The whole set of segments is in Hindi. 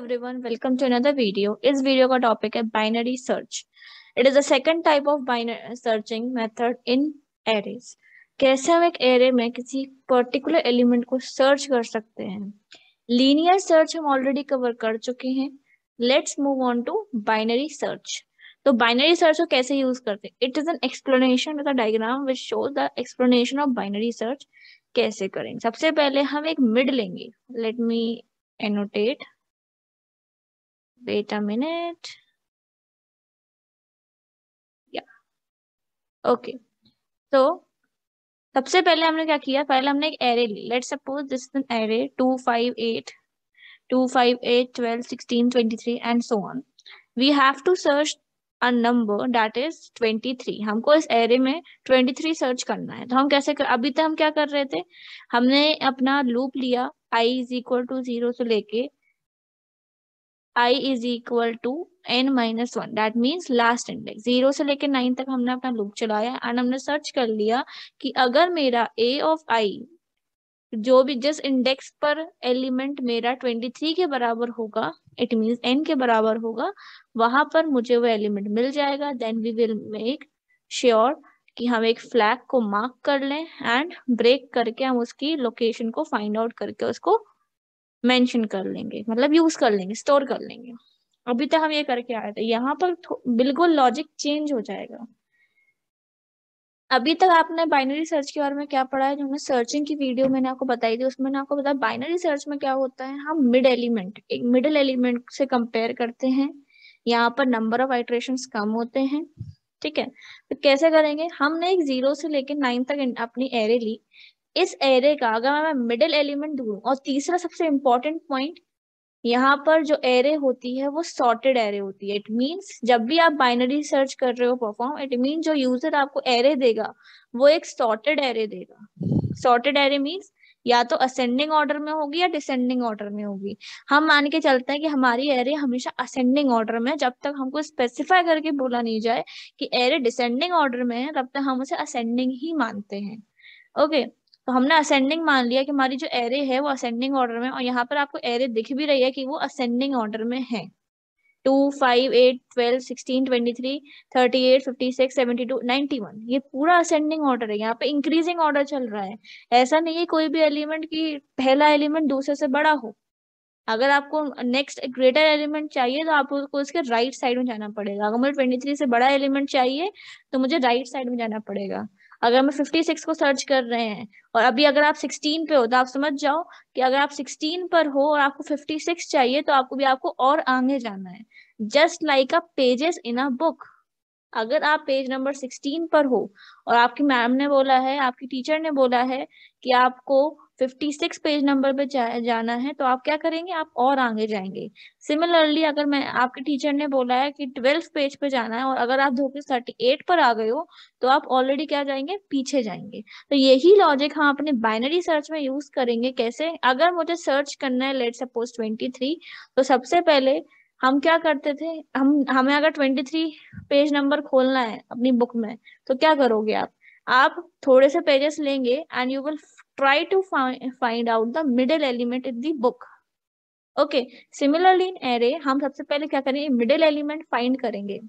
everyone, welcome to another video. इस वीडियो का टॉपिक है binary search. It is a second type of binary searching method in arrays. कैसे हम एक एरे में किसी पर्टिकुलर एलिमेंट को सर्च कर सकते हैं. लीनियर सर्च हम ऑलरेडी कवर कर चुके हैं. Let's move on to binary search. तो बाइनरी सर्च को कैसे यूज करते हैं. It is an explanation with a diagram which shows the explanation of binary search. कैसे करेंगे. सबसे पहले हम एक मिड लेंगे. Let me annotate. Wait a minute. Yeah. Okay. तो सबसे पहले हमने क्या किया. पहले हमने एक एरे ली. Let's suppose this is an array 2 5 8 12 16 23 and so on. We have to search a number that is 23. हमको इस एरे में 23 सर्च करना है. तो हम कैसे अभी तक हम क्या कर रहे थे. हमने अपना लूप लिया i इज इक्वल टू 0 से लेके I is equal to n-1. That means last index 0 से लेकर 9 तक हमने अपना लूप चलाया एंड हमने सर्च कर लिया कि अगर मेरा a of i जो भी जिस इंडेक्स पर एलिमेंट मेरा 23 के बराबर होगा, इट मीन्स n के बराबर होगा, वहां पर मुझे वो एलिमेंट मिल जाएगा. Then we will make sure कि हम एक फ्लैग को मार्क कर लें एंड ब्रेक करके हम उसकी लोकेशन को फाइंड आउट करके उसको मेंशन कर लेंगे, मतलब यूज कर लेंगे, स्टोर कर लेंगे. अभी तक हम ये करके आए थे. यहाँ पर बिल्कुल लॉजिक चेंज हो जाएगा. अभी तक आपने बाइनरी सर्च के बारे में क्या पढ़ा है. जो मैं सर्चिंग की वीडियो मैंने आपको बताई थी उसमें मैंने आपको बताया बाइनरी सर्च में क्या होता है. हम मिड एलिमेंट एक मिडिल एलिमेंट से कंपेयर करते हैं. यहाँ पर नंबर ऑफ आइट्रेशंस कम होते हैं. ठीक है. तो कैसे करेंगे. हमने एक 0 से लेकर 9 तक अपनी एरे ली. इस एरे का अगर मैं मिडिल एलिमेंट ढूंढूं. और तीसरा सबसे इंपॉर्टेंट पॉइंट, यहाँ पर जो एरे होती है वो सॉर्टेड एरे होती है. इट मींस जब भी आप बाइनरी सर्च कर रहे हो परफॉर्म, इट मींस जो यूजर आपको एरे देगा वो एक सॉर्टेड एरे देगा. सॉर्टेड एरे मींस या तो असेंडिंग ऑर्डर में होगी या डिसेंडिंग ऑर्डर में होगी. हम मान के चलते हैं कि हमारी एरे हमेशा असेंडिंग ऑर्डर में, जब तक हमको स्पेसिफाई करके बोला नहीं जाए कि एरे डिसेंडिंग ऑर्डर में है तब तक हम उसे असेंडिंग ही मानते हैं. ओके. तो हमने असेंडिंग मान लिया कि हमारी जो एरे है वो असेंडिंग ऑर्डर में, और यहाँ पर आपको एरे दिख भी रही है कि वो असेंडिंग ऑर्डर में है. 2 5 8 12 16 23 38 56 72 91 ये पूरा असेंडिंग ऑर्डर है. यहाँ पे इंक्रीजिंग ऑर्डर चल रहा है. ऐसा नहीं है कोई भी एलिमेंट की पहला एलिमेंट दूसरे से बड़ा हो. अगर आपको नेक्स्ट ग्रेटर एलिमेंट चाहिए तो आपको उसके राइट साइड में जाना पड़ेगा. अगर मुझे 23 से बड़ा एलिमेंट चाहिए तो मुझे राइट साइड में जाना पड़ेगा. अगर मैं 56 को सर्च कर रहे हैं और अभी अगर आप 16 पे हो तो आप समझ जाओ कि अगर आप 16 पर हो और आपको 56 चाहिए तो आपको और आगे जाना है. Just like a pages in a book. अगर आप पेज नंबर 16 पर हो और आपकी मैम ने बोला है, आपकी टीचर ने बोला है कि आपको 56 पेज नंबर पे जाना है, तो आप क्या करेंगे. आप और आगे जाएंगे. सिमिलरली अगर मैं आपके टीचर ने बोला है कि 12 पेज पे जाना है और अगर आप धोखे 38 पर आ गए हो तो आप ऑलरेडी क्या जाएंगे, पीछे जाएंगे. तो यही लॉजिक हम अपने बाइनरी सर्च में यूज करेंगे. कैसे. अगर मुझे सर्च करना है लेट सपोज 23, तो सबसे पहले हम क्या करते थे. हमें अगर 23 पेज नंबर खोलना है अपनी बुक में तो क्या करोगे आप थोड़े से पेजेस लेंगे and you will try to find out the middle element in the book. Okay. Similarly in array हम सबसे पहले क्या करेंगे, मिडिल एलिमेंट फाइंड करेंगे.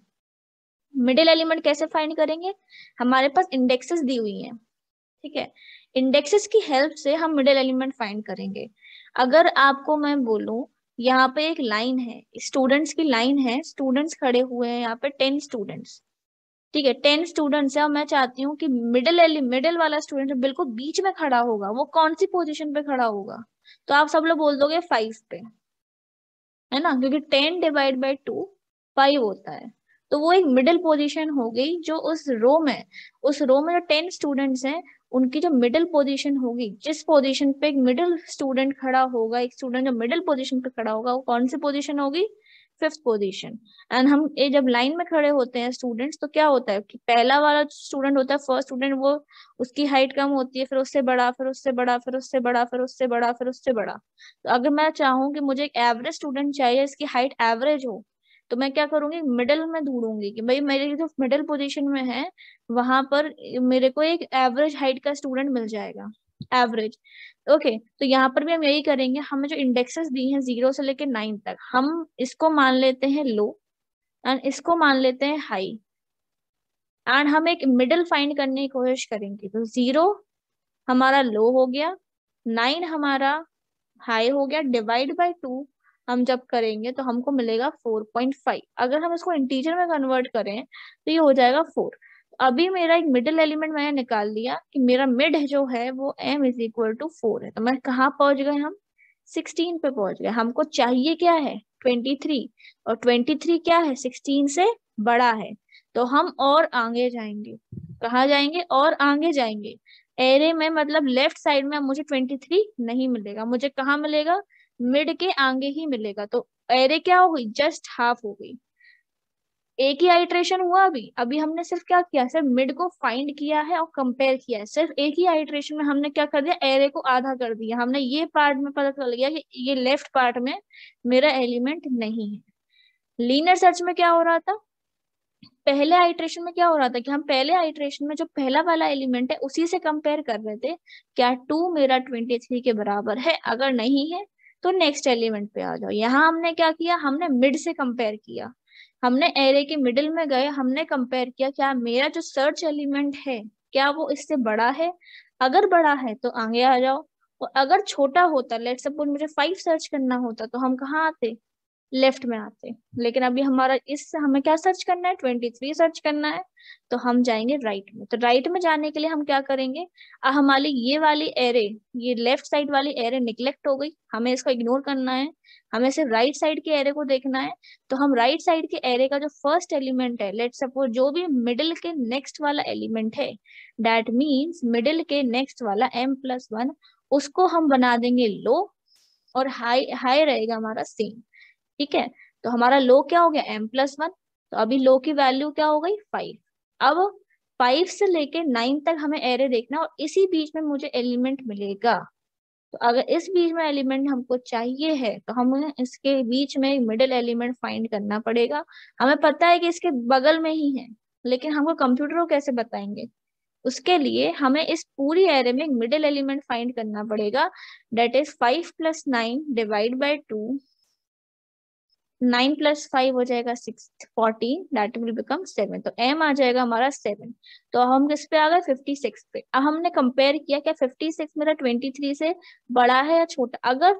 मिडिल एलिमेंट कैसे फाइंड करेंगे. हमारे पास इंडेक्सेस दी हुई हैं. ठीक है. इंडेक्सेस की हेल्प से हम मिडिल एलिमेंट फाइंड करेंगे. अगर आपको मैं बोलूं यहाँ पे एक लाइन है, स्टूडेंट्स की लाइन है, स्टूडेंट्स खड़े हुए हैं यहाँ पे 10 स्टूडेंट्स. ठीक है. 10 स्टूडेंट्स है और मैं चाहती हूँ कि मिडिल वाला स्टूडेंट बिल्कुल बीच में खड़ा होगा, वो कौन सी पोजीशन पे खड़ा होगा. तो आप सब लोग बोल दोगे 5 पे, है ना, क्योंकि 10 डिवाइड बाई 2 5 होता है. तो वो एक मिडिल पोजीशन हो गई जो उस रो में जो 10 स्टूडेंट्स हैं उनकी जो मिडिल पोजीशन होगी, जिस पोजीशन पे एक मिडिल स्टूडेंट खड़ा होगा, एक स्टूडेंट जो मिडिल पोजीशन पे खड़ा होगा वो कौन सी पोजीशन होगी, 5th पोजीशन. एंड हम ये जब लाइन में खड़े होते हैं स्टूडेंट्स तो क्या होता है कि पहला वाला स्टूडेंट होता है फर्स्ट स्टूडेंट, वो उसकी हाइट कम होती है, फिर उससे बड़ा, फिर उससे बड़ा, फिर उससे बड़ा, फिर उससे बड़ा, फिर उससे बड़ा. तो अगर मैं चाहूँ कि मुझे एक एवरेज स्टूडेंट चाहिए, इसकी हाइट एवरेज हो, तो मैं क्या करूंगी, मिडिल में ढूंढूंगी कि भाई मेरी जो मिडिल पोजीशन में है वहां पर मेरे को एक एवरेज हाइट का स्टूडेंट मिल जाएगा. एवरेज. ओके, तो यहाँ पर भी हम यही करेंगे, हमें जो इंडेक्सेस दी हैं 0 से लेके 9 तक, हम इसको मान लेते हैं लो एंड इसको मान लेते हैं हाई, एंड हम एक मिडिल फाइंड करने की कोशिश करेंगे। तो 0 हमारा लो हो गया, 9 हमारा हाई हो गया, डिवाइड बाय 2 हम जब करेंगे तो हमको मिलेगा 4.5। अगर हम इसको इंटीजर में कन्वर्ट करें तो ये हो जाएगा 4। अभी मेरा एक मिडिल एलिमेंट मैंने निकाल लिया कि मेरा मिड जो है वो m इज इक्वल टू 4 है। तो मैं कहाँ पहुंच गए, हम 16 पे पहुंच गए। हमको चाहिए क्या है, 23, और 23 क्या है, 16 से बड़ा है। तो हम और आगे जाएंगे, कहाँ जाएंगे, और आगे जाएंगे। एरे में मतलब लेफ्ट साइड में अब मुझे 23 नहीं मिलेगा, मुझे कहाँ मिलेगा, मिड के आगे ही मिलेगा। तो एरे क्या हो गई, जस्ट हाफ हो गई। एक ही आइट्रेशन हुआ, अभी अभी हमने सिर्फ क्या किया, सिर्फ मिड को फाइंड किया है और कंपेयर किया है। सिर्फ एक ही आइट्रेशन में हमने क्या कर दिया, एरे को आधा कर दिया। हमने ये पार्ट में पता चल गया कि ये लेफ्ट पार्ट में मेरा एलिमेंट नहीं है। लीनियर सर्च में क्या हो रहा था, पहले आइट्रेशन में क्या हो रहा था कि हम पहले आइट्रेशन में जो पहला वाला एलिमेंट है उसी से कंपेयर कर रहे थे, क्या 2 मेरा 23 के बराबर है, अगर नहीं है तो नेक्स्ट एलिमेंट पे आ जाओ। यहाँ हमने क्या किया, हमने मिड से कंपेयर किया, हमने एरे के मिडिल में गए, हमने कंपेयर किया क्या मेरा जो सर्च एलिमेंट है क्या वो इससे बड़ा है, अगर बड़ा है तो आगे आ जाओ, और अगर छोटा होता, लेट्स सपोज मुझे 5 सर्च करना होता, तो हम कहाँ आते, लेफ्ट में आते। लेकिन अभी हमारा इससे हमें क्या सर्च करना है, 23 सर्च करना है, तो हम जाएंगे राइट में। तो राइट में जाने के लिए हम क्या करेंगे, हमारी ये वाली एरे, ये लेफ्ट साइड वाली एरे निगलेक्ट हो गई, हमें इसको इग्नोर करना है, हमें सिर्फ राइट साइड के एरे को देखना है। तो हम राइट साइड के एरे का जो फर्स्ट एलिमेंट है, लेट्स सपोज जो भी मिडिल के नेक्स्ट वाला एलिमेंट है, दैट मीन्स मिडिल के नेक्स्ट वाला m+1, उसको हम बना देंगे लो, और हाई हाई रहेगा हमारा सेम। ठीक है, तो हमारा लो क्या हो गया, m+1। तो अभी लो की वैल्यू क्या हो गई, 5। अब 5 से लेके 9 तक हमें एरे देखना, और इसी बीच में मुझे एलिमेंट मिलेगा। तो अगर इस बीच में एलिमेंट हमको चाहिए है तो हमें इसके बीच में मिडिल एलिमेंट फाइंड करना पड़ेगा। हमें पता है कि इसके बगल में ही है, लेकिन हमको कंप्यूटर को कैसे बताएंगे, उसके लिए हमें इस पूरी एरे में मिडिल एलिमेंट फाइंड करना पड़ेगा। दैट इज 5 + 9 डिवाइड बाई 2, 9 + 5 हो जाएगा 6, 14, दैट विल बिकम 7। तो m आ जाएगा हमारा 7। तो हम किस पे आ गए, 56 पे। अब हमने कंपेयर किया क्या 56 मेरा 23 से बड़ा है या छोटा, अगर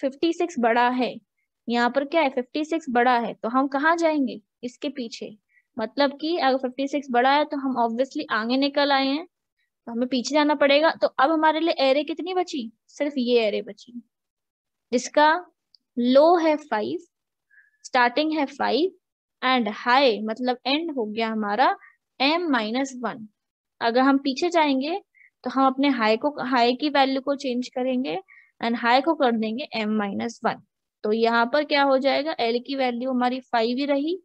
56 बड़ा है, यहाँ पर क्या है 56 बड़ा है, तो हम कहाँ जाएंगे, इसके पीछे। मतलब कि अगर 56 बड़ा है तो हम ऑब्वियसली आगे निकल आए हैं, तो हमें पीछे जाना पड़ेगा। तो अब हमारे लिए एरे कितनी बची, सिर्फ ये एरे बची, जिसका लो है 5, स्टार्टिंग है 5, एंड हाई मतलब एंड हो गया हमारा m-1। अगर हम पीछे जाएंगे तो हम अपने हाई की वैल्यू को चेंज करेंगे, एंड हाई को कर देंगे m-1। तो यहाँ पर क्या हो जाएगा, l की वैल्यू हमारी 5 ही रही,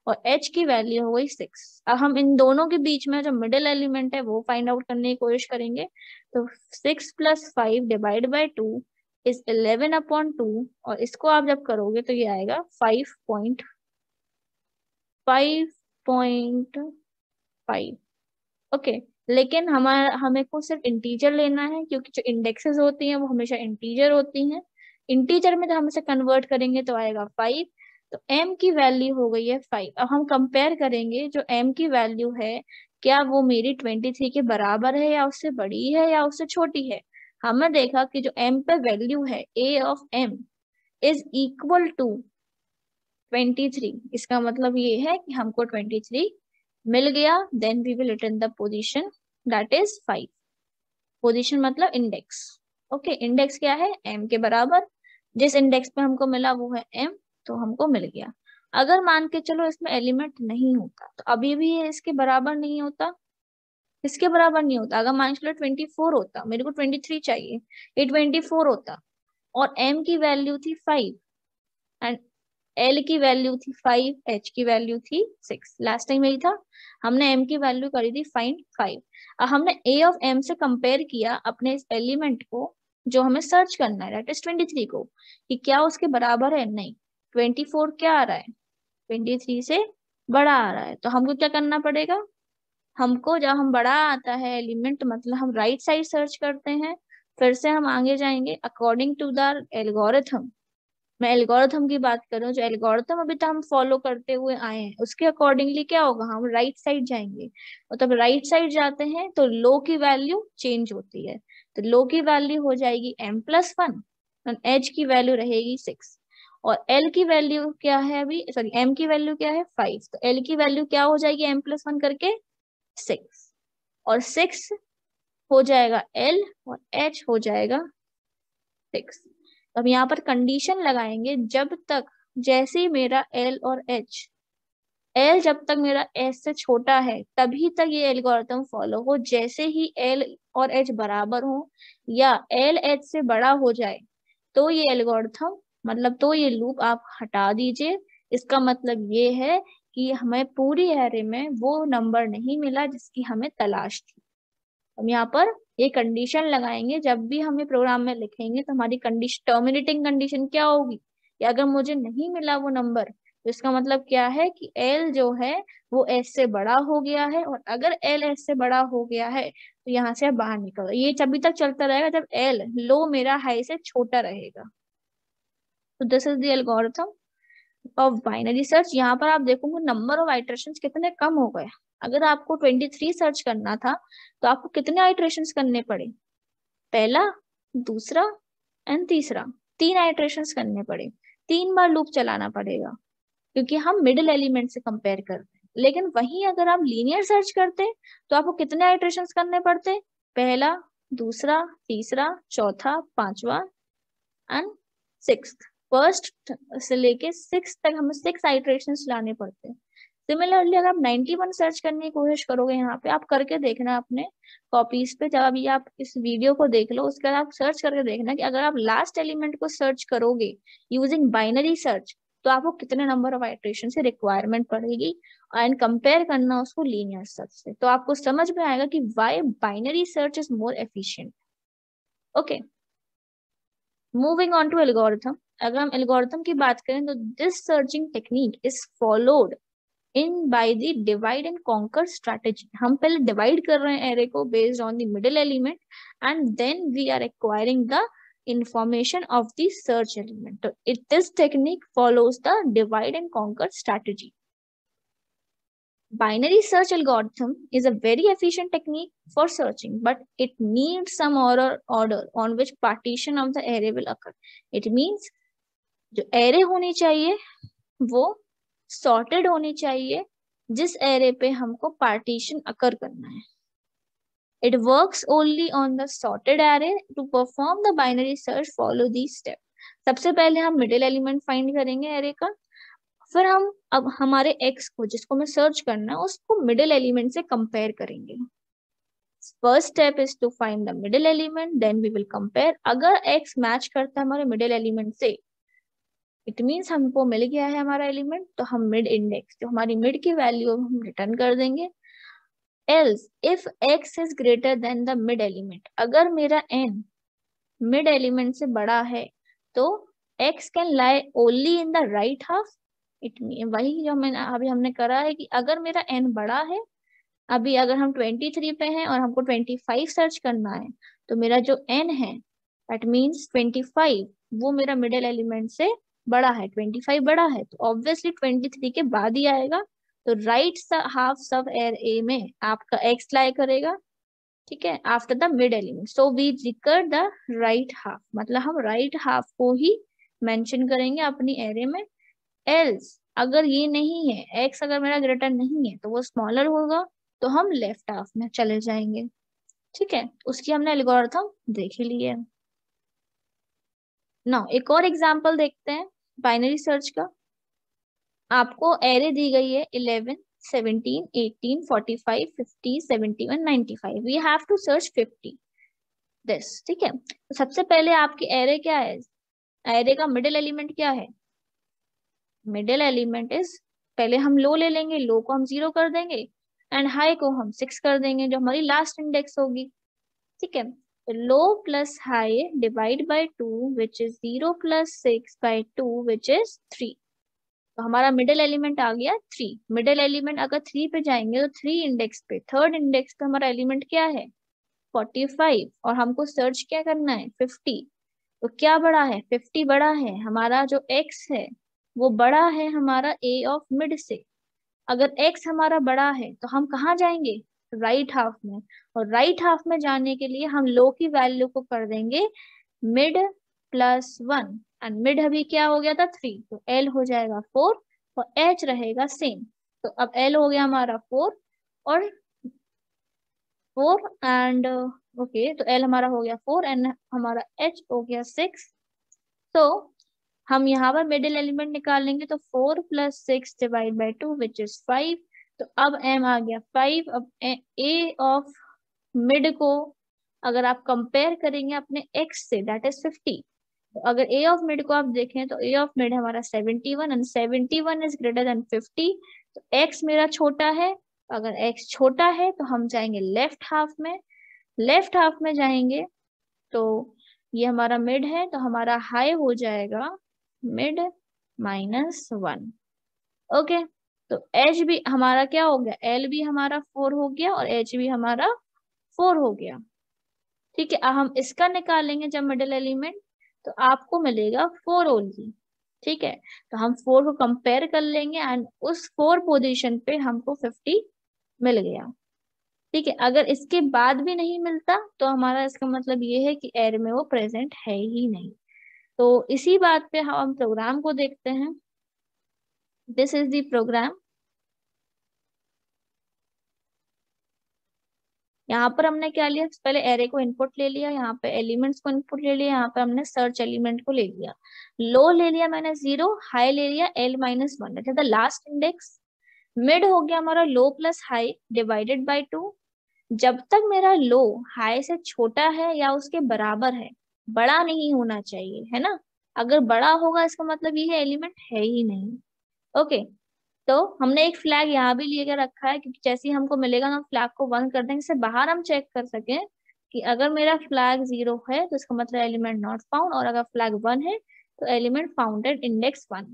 और h की वैल्यू हो गई 6। अब हम इन दोनों के बीच में जो मिडिल एलिमेंट है वो फाइंड आउट करने की कोशिश करेंगे। तो 6 + 5 डिवाइड बाई 2 इज 11/2, और इसको आप जब करोगे तो ये आएगा 5.5। ओके, लेकिन हमें को सिर्फ इंटीजर लेना है, क्योंकि जो इंडेक्सेस होती हैं वो हमेशा इंटीजर होती हैं। इंटीजर में जब हम इसे कन्वर्ट करेंगे तो आएगा 5। तो m की वैल्यू हो गई है 5। अब हम कंपेयर करेंगे जो m की वैल्यू है, क्या वो मेरी 23 के बराबर है, या उससे बड़ी है, या उससे छोटी है। हमने देखा कि जो m पे वैल्यू है a(m) इज इक्वल टू 23। इसका मतलब ये है कि हमको 23 मिल गया। Then we will return the position, that is 5। Position मतलब इंडेक्स। ओके, इंडेक्स क्या है, m के बराबर, जिस इंडेक्स पे हमको मिला वो है m, तो हमको मिल गया। अगर मान के चलो इसमें एलिमेंट नहीं होता, तो अभी भी ये इसके बराबर नहीं होता, इसके बराबर नहीं होता। अगर मान चलो 24 होता, मेरे को 23 चाहिए, ये 24 होता, और m की वैल्यू थी 5, एंड L की वैल्यू थी 5, H की वैल्यू थी 6। लास्ट टाइम यही था, हमने M की वैल्यू करी थी फाइंड 5। अब हमने A(m) से कंपेयर किया अपने इस एलिमेंट को जो हमें सर्च करना है, दैट इज 23 को, कि क्या उसके बराबर है, नहीं, 24 क्या आ रहा है, 23 से बड़ा आ रहा है। तो हमको क्या करना पड़ेगा, हमको जब हम बड़ा आता है एलिमेंट, मतलब हम राइट साइड सर्च करते हैं, फिर से हम आगे जाएंगे अकॉर्डिंग टू द एल्गोरिथम। मैं एल्गोरिथम की बात कर रहा हूँ, जो एल्गोरिथम अभी तक हम फॉलो करते हुए आए हैं उसके अकॉर्डिंगली क्या होगा, हम राइट साइड जाएंगे। और तब राइट साइड जाते हैं तो लो की वैल्यू चेंज होती है। तो लो की वैल्यू हो जाएगी m+1 और एच की वैल्यू रहेगी 6। और एल की वैल्यू क्या है, अभी सॉरी एम की वैल्यू क्या है 5, तो एल की वैल्यू क्या हो जाएगी m+1 करके 6। और 6 हो जाएगा एल और एच हो जाएगा 6। अब यहाँ पर कंडीशन लगाएंगे, जब तक जैसे ही मेरा एल और एच, एल जब तक मेरा एस से छोटा है तभी तक ये एल्गोरिथम फॉलो हो। जैसे ही एल और एच बराबर हो या एल एच से बड़ा हो जाए तो ये एल्गोरिथम मतलब तो ये लूप आप हटा दीजिए। इसका मतलब ये है कि हमें पूरी एरे में वो नंबर नहीं मिला जिसकी हमें तलाश थी। हम यहाँ पर ये कंडीशन लगाएंगे, जब भी हम ये प्रोग्राम में लिखेंगे तो हमारी कंडीशन, टर्मिनेटिंग कंडीशन क्या होगी कि अगर मुझे नहीं मिला वो नंबर तो इसका मतलब क्या है कि एल जो है वो एस से बड़ा हो गया है। और अगर एल एस से बड़ा हो गया है तो यहाँ से बाहर निकलो। ये तभी तक चलता रहेगा जब एल लो मेरा हाई से छोटा रहेगा। तो this is the algorithm of binary search. यहाँ पर आप देखोगे नंबर ऑफ आइटरेशंस कितने कम हो गए। अगर आपको 23 सर्च करना था तो आपको कितने आइटरेशंस करने पड़े, पहला, दूसरा एंड तीसरा, 3 आइटरेशंस करने पड़े। 3 बार लूप चलाना पड़ेगा क्योंकि हम मिडिल एलिमेंट से कंपेयर कर रहे हैं। लेकिन वहीं अगर आप लीनियर सर्च करते तो आपको कितने आइटरेशंस करने पड़ते, पहला, दूसरा, तीसरा, चौथा, पांचवा एंड सिक्स। फर्स्ट से लेके सिक्स तक हमें 6 आइटरेशंस लाने पड़ते हैं। सिमिलरली अगर आप 91 सर्च करने की कोशिश करोगे, यहाँ पे आप करके देखना अपने कॉपीज पे, जब अभी आप इस वीडियो को देख लो उसके बाद आप सर्च करके देखना कि अगर आप लास्ट एलिमेंट को सर्च करोगे यूजिंग बाइनरी सर्च तो आपको कितने नंबर ऑफ आइटरेशन से रिक्वायरमेंट पड़ेगी एंड कंपेयर करना उसको लीनियर सर्च से। तो आपको समझ में आएगा कि why binary search is more efficient. Okay, moving on to algorithm. अगर हम एल्गोरिथम की बात करें तो this searching technique is followed in by the divide and conquer strategy. हम पहले डिवाइड कर रहे हैं एरे को based on the middle element and then we are acquiring the information of the search element. So this technique follows the divide and conquer strategy. Binary search algorithm is a very efficient technique for searching, but it needs some order on which partition of the array will occur. It means जो array होनी चाहिए वो sorted होनी चाहिए जिस array पे हमको partition occur करना है। It works only on the sorted array. To perform the binary search, follow these steps. सबसे पहले हम middle element find करेंगे array का, फिर हम अब हमारे x को जिसको हमें सर्च करना है उसको मिडिल एलिमेंट से कंपेयर करेंगे। First step is to find the middle element, then we will compare. अगर x मैच करता है हमारे मिडिल एलिमेंट से, इट मीन्स हमको मिल गया है हमारा एलिमेंट, तो हम मिड इंडेक्स जो हमारी मिड की वैल्यू हम रिटर्न कर देंगे। Else if x is greater than the mid element, अगर मेरा n मिड एलिमेंट से बड़ा है तो x can lie only in the right half. It वही जो मैंने अभी हमने करा है कि अगर मेरा n बड़ा है, अभी अगर हम 23 पे हैं और हमको 25 सर्च करना है तो मेरा जो n है दैट मीन्स 25 वो मेरा मिडिल एलिमेंट से बड़ा है, 25 बड़ा है तो ऑब्वियसली 23 के बाद ही आएगा। तो राइट हाफ सब ए में आपका x लाई करेगा, ठीक है, after the mid element. So we जिकर द राइट हाफ, मतलब हम राइट हाफ को ही मेंशन करेंगे अपनी एरे में। एल्स अगर ये नहीं है, x अगर मेरा ग्रेटर नहीं है तो वो स्मॉलर होगा तो हम लेफ्ट हाफ में चले जाएंगे। ठीक है, उसकी हमने एल्गोरिथम देख ही ली है। नाउ एक और एग्जांपल देखते हैं बाइनरी सर्च का। आपको एरे दी गई है 11, 17, 18, 45, 50, 71, 95। We have to search 50 this. ठीक है, तो सबसे पहले आपकी एरे क्या है, एरे का मिडिल एलिमेंट क्या है, मिडिल एलिमेंट इज, पहले हम लो ले लेंगे, लो को हम 0 कर देंगे एंड हाई को हम 6 कर देंगे जो हमारी लास्ट इंडेक्स होगी। ठीक है, तो low plus high divide by 2 which is 0 plus 6 by 2 which is 3। तो हमारा मिडिल एलिमेंट आ गया 3। मिडिल एलिमेंट अगर 3 पे जाएंगे तो 3 इंडेक्स पे, थर्ड इंडेक्स पे हमारा एलिमेंट क्या है 45 और हमको सर्च क्या करना है 50। तो क्या बड़ा है 50 बड़ा है हमारा जो x है वो बड़ा है हमारा a ऑफ मिड से। अगर x हमारा बड़ा है तो हम कहाँ जाएंगे राइट हाफ में। और राइट हाफ में जाने के लिए हम लो की वैल्यू को कर देंगे मिड प्लस 1 एंड मिड अभी क्या हो गया था 3 तो l हो जाएगा 4 और h रहेगा सेम। तो अब l हो गया हमारा 4 और 4 एंड ओके तो l हमारा हो गया 4 एंड हमारा h हो गया 6। तो हम यहाँ पर मिडिल एलिमेंट निकालेंगे तो 4 plus 6 divide by 2 which is 5। तो अब m आ गया 5। अब a ऑफ मिड को अगर आप कंपेयर करेंगे अपने x से दैट इज 50। तो अगर a ऑफ मिड को आप देखें तो a ऑफ मिड हमारा 71 एंड 71 इज ग्रेटर देन 50। तो x मेरा छोटा है। अगर x छोटा है तो हम जाएंगे लेफ्ट हाफ में। लेफ्ट हाफ में जाएंगे तो ये हमारा मिड है तो हमारा हाई हो जाएगा मिड -1। ओके तो एच भी हमारा क्या हो गया एल भी हमारा 4 हो गया और एच भी हमारा 4 हो गया। ठीक है अब हम इसका निकालेंगे जब मिडिल एलिमेंट तो आपको मिलेगा 4 ओनली। ठीक है तो हम 4 को कंपेयर कर लेंगे एंड उस 4 पोजीशन पे हमको 50 मिल गया। ठीक है अगर इसके बाद भी नहीं मिलता तो हमारा इसका मतलब ये है कि एरे में वो प्रेजेंट है ही नहीं। तो इसी बात पे हम प्रोग्राम को देखते हैं। This is the program. यहाँ पर हमने क्या लिया पहले एरे को इनपुट ले लिया यहाँ पे एलिमेंट्स को इनपुट ले लिया यहाँ पे हमने सर्च एलिमेंट को ले लिया। लो ले लिया मैंने 0 हाई ले लिया l-1 that is the last index. Mid हो गया हमारा लो प्लस हाई डिवाइडेड बाय 2। जब तक मेरा लो हाई से छोटा है या उसके बराबर है बड़ा नहीं होना चाहिए है ना। अगर बड़ा होगा इसका मतलब ये है एलिमेंट है ही नहीं। ओके तो हमने एक फ्लैग यहाँ भी लेकर रखा है क्योंकि जैसे ही हमको मिलेगा ना फ्लैग को 1 कर देंगे इससे बाहर हम चेक कर सकें कि अगर मेरा फ्लैग 0 है तो इसका मतलब एलिमेंट नॉट फाउंड और अगर फ्लैग 1 है तो element founded index 1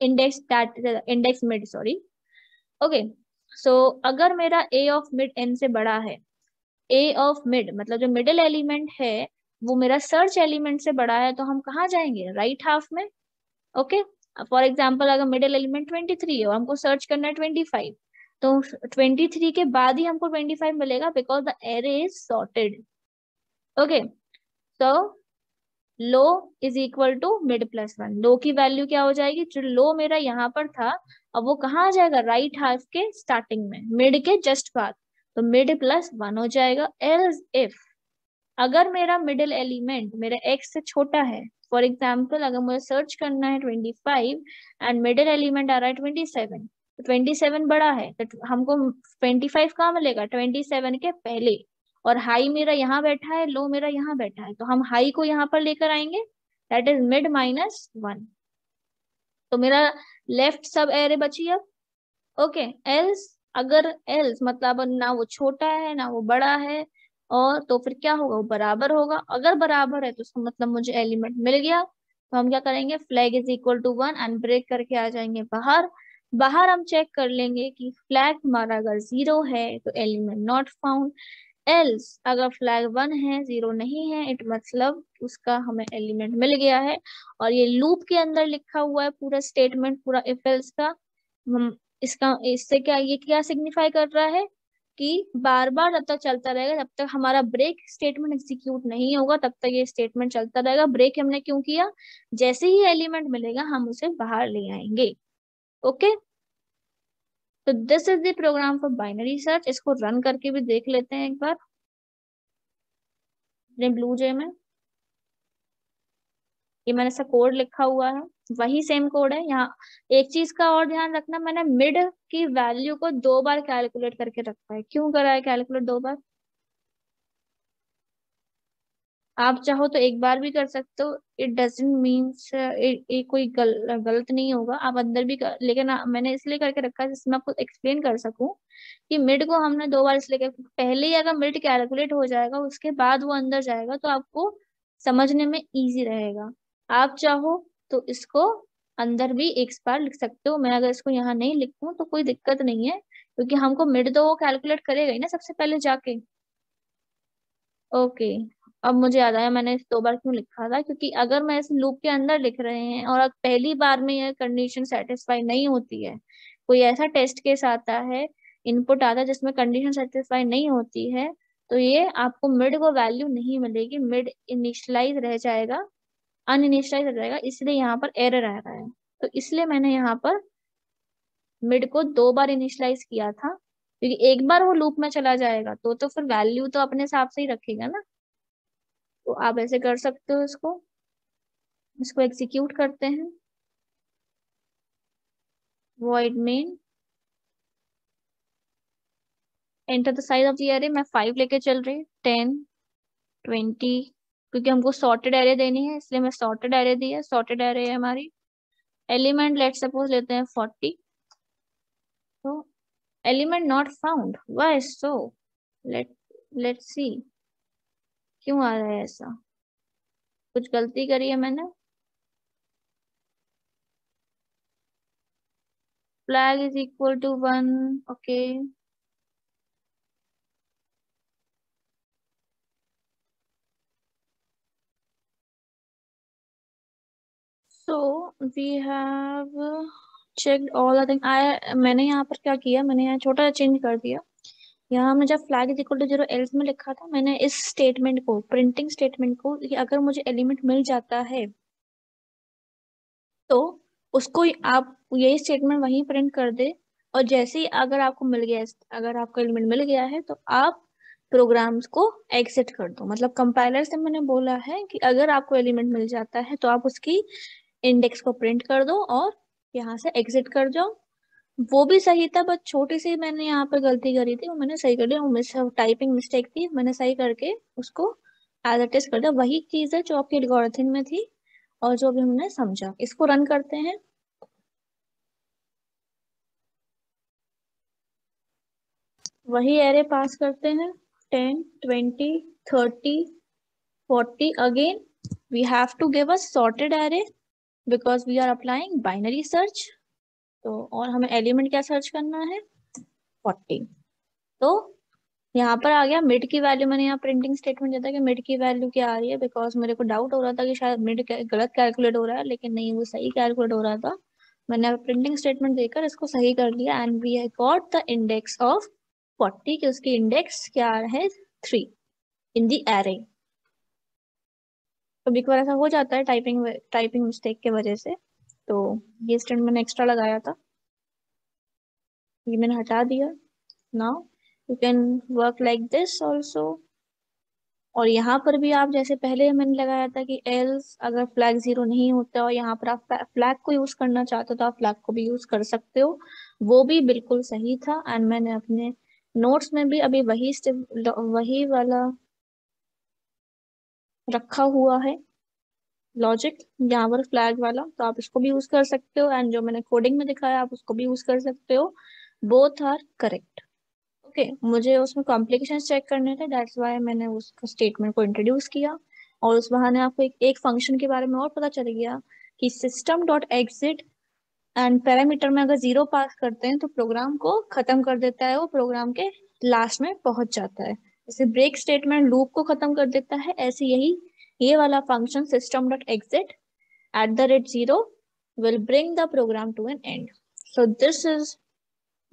index that index mid sorry. Okay so अगर मेरा a ऑफ मिड n से बड़ा है a ऑफ मिड मतलब जो मिडिल एलिमेंट है वो मेरा सर्च एलिमेंट से बड़ा है तो हम कहाँ जाएंगे राइट हाफ में। ओके फॉर एग्जाम्पल अगर मिडिल एलिमेंट 23 है और हमको सर्च करना है 25 तो 23 के बाद ही हमको 25 मिलेगा because the array is sorted. Okay तो low is equal to mid plus 1। Low की वैल्यू क्या हो जाएगी जो लो मेरा यहाँ पर था अब वो कहाँ आ जाएगा राइट हाफ के स्टार्टिंग में मिड के जस्ट बाद। तो मिड प्लस 1 हो जाएगा। एल्स इफ अगर मेरा मिडिल एलिमेंट मेरे x से छोटा है फॉर एग्जाम्पल अगर मुझे सर्च करना है 25 एंड मिडिल एलिमेंट आ रहा है 27 तो 27 बड़ा है तो हमको 25 कहाँ मिलेगा 27 के पहले। और हाई मेरा यहाँ बैठा है लो मेरा यहाँ बैठा है तो हम हाई को यहाँ पर लेकर आएंगे दैट इज मिड -1। तो मेरा लेफ्ट सब एरे बची अब। ओके एल्स अगर एल्स मतलब ना वो छोटा है ना वो बड़ा है और तो फिर क्या होगा वो बराबर होगा। अगर बराबर है तो उसका मतलब मुझे एलिमेंट मिल गया। तो हम क्या करेंगे flag is equal to 1 and break करके आ जाएंगे बाहर। बाहर हम चेक कर लेंगे कि फ्लैग हमारा अगर 0 है तो एलिमेंट नॉट फाउंड। एल्स अगर फ्लैग 1 है 0 नहीं है इट मतलब उसका हमें एलिमेंट मिल गया है। और ये लूप के अंदर लिखा हुआ है पूरा स्टेटमेंट पूरा इफ एल्स का। हम इसका इससे क्या ये क्या सिग्निफाई कर रहा है कि बार बार जब तक चलता रहेगा जब तक हमारा ब्रेक स्टेटमेंट एग्जीक्यूट नहीं होगा तब तक ये स्टेटमेंट चलता रहेगा। ब्रेक हमने क्यों किया जैसे ही एलिमेंट मिलेगा हम उसे बाहर ले आएंगे। ओके तो this is the program for binary search. इसको रन करके भी देख लेते हैं एक बार अपने ब्लू जे में। ये मैंने सा कोड लिखा हुआ है वही सेम कोड है यहाँ। एक चीज का और ध्यान रखना मैंने मिड की वैल्यू को 2 बार कैलकुलेट करके रखा है। क्यों करा है कैलकुलेट 2 बार आप चाहो तो एक बार भी कर सकते हो इट डजेंट मीन्स कोई गलत नहीं होगा आप अंदर भी लेकिन मैंने इसलिए करके रखा है जिसमें मैं आपको एक्सप्लेन कर सकूं कि मिड को हमने 2 बार इसलिए पहले ही अगर मिड कैलकुलेट हो जाएगा उसके बाद वो अंदर जाएगा तो आपको समझने में इजी रहेगा। आप चाहो तो इसको अंदर भी एक बार लिख सकते हो। मैं अगर इसको यहाँ नहीं लिखूं तो कोई दिक्कत नहीं है क्योंकि हमको मिड तो वो कैलकुलेट करेगा ही ना सबसे पहले जाके। ओके, अब मुझे याद आया मैंने इस 2 बार क्यों लिखा था, क्योंकि अगर मैं इस लूप के अंदर लिख रहे हैं और अगर पहली बार में यह कंडीशन सेटिस्फाई नहीं होती है, कोई ऐसा टेस्ट केस आता है, इनपुट आता है जिसमें कंडीशन सेटिस्फाई नहीं होती है, तो ये आपको मिड को वैल्यू नहीं मिलेगी, मिड इनिशियलाइज रह जाएगा, अनइनिशियलाइज रह जाएगा, इसलिए यहाँ पर एरर आ रहा है। तो इसलिए मैंने यहाँ पर मिड को 2 बार इनिशियलाइज किया था, क्योंकि एक बार वो लूप में चला जाएगा तो फिर वैल्यू तो अपने हिसाब से ही रखेगा ना। तो आप ऐसे कर सकते हो, इसको इसको एग्जीक्यूट करते हैं। void main enter the size of the array, मैं 5 लेके चल रही, 10, 20, क्योंकि हमको सॉर्टेड एरे देनी है इसलिए मैं सॉर्टेड एरे दी है, सॉर्टेड एरे है हमारी। एलिमेंट लेट सपोज लेते हैं 40, तो element not found, why so, let let's see क्यों आ रहा है ऐसा, कुछ गलती करी है मैंने। flag is equal to 1, okay, so we have checked all the thing। मैंने यहाँ पर क्या किया, मैंने यहाँ छोटा चेंज कर दिया। यहाँ हमने जब flag is equal to 0 else में लिखा था, मैंने इस स्टेटमेंट को, प्रिंटिंग स्टेटमेंट को, कि अगर मुझे एलिमेंट मिल जाता है तो उसको आप यही स्टेटमेंट वहीं प्रिंट कर दे, और जैसे ही अगर आपको मिल गया, अगर आपको एलिमेंट मिल गया है तो आप प्रोग्राम्स को एग्जिट कर दो। मतलब कंपाइलर से मैंने बोला है कि अगर आपको एलिमेंट मिल जाता है तो आप उसकी इंडेक्स को प्रिंट कर दो और यहाँ से एग्जिट कर जाओ। वो भी सही था, बस छोटी सी मैंने यहाँ पे गलती करी थी, वो मैंने सही कर लिया, वो टाइपिंग मिस्टेक थी, मैंने सही करके उसको एज इट इज कर दिया। वही चीज है जो आपके एल्गोरिथम में थी और जो भी हमने समझा। इसको रन करते हैं। वही एरे पास करते हैं, 10, 20, 30, 40 again. We have to give a sorted array because we are applying binary search. तो और हमें एलिमेंट क्या सर्च करना है, 40। तो यहाँ पर आ गया मिड की वैल्यू, मैंने यहाँ प्रिंटिंग स्टेटमेंट दिया था कि मिड की वैल्यू क्या आ रही है, बिकॉज मेरे को डाउट हो रहा था कि शायद मिड गलत कैलकुलेट हो रहा है, लेकिन नहीं, वो सही कैलकुलेट हो रहा था। मैंने प्रिंटिंग स्टेटमेंट देकर इसको सही कर लिया and we have got the index of 40, कि उसकी इंडेक्स क्या है, 3 इन दी एरे। कभी कभार ऐसा हो जाता है टाइपिंग टाइपिंग मिस्टेक के वजह से, तो ये स्टेटमेंट मैंने एक्स्ट्रा लगाया था, ये मैंने हटा दिया। Now you can work like this also. और यहाँ पर भी आप जैसे पहले मैंने लगाया था कि एल्स अगर फ्लैग 0 नहीं होता और यहाँ पर आप फ्लैग को यूज करना चाहते हो तो आप फ्लैग को भी यूज कर सकते हो, वो भी बिल्कुल सही था। एंड मैंने अपने नोट्स में भी अभी वही वाला रखा हुआ है लॉजिक, यहाँ पर फ्लैग वाला, तो आप इसको भी यूज कर सकते हो, एंड जो मैंने कोडिंग में दिखाया आप उसको भी यूज कर सकते हो। Both are correct. ओके, मुझे उसमें कॉम्प्लिकेशन चेक करने थे, दैट्स वाई मैंने उस स्टेटमेंट को इंट्रोड्यूस किया, और उस बहाने आपको एक फंक्शन के बारे में और पता चल गया कि system dot exit and parameter में अगर 0 पास करते हैं तो प्रोग्राम को खत्म कर देता है, वो प्रोग्राम के लास्ट में पहुंच जाता है। जैसे ब्रेक स्टेटमेंट लूप को खत्म कर देता है, ऐसे यही ये वाला function system dot exit @0 will bring the program to an end. So this is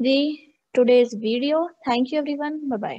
the today's video. Thank you everyone. Bye bye.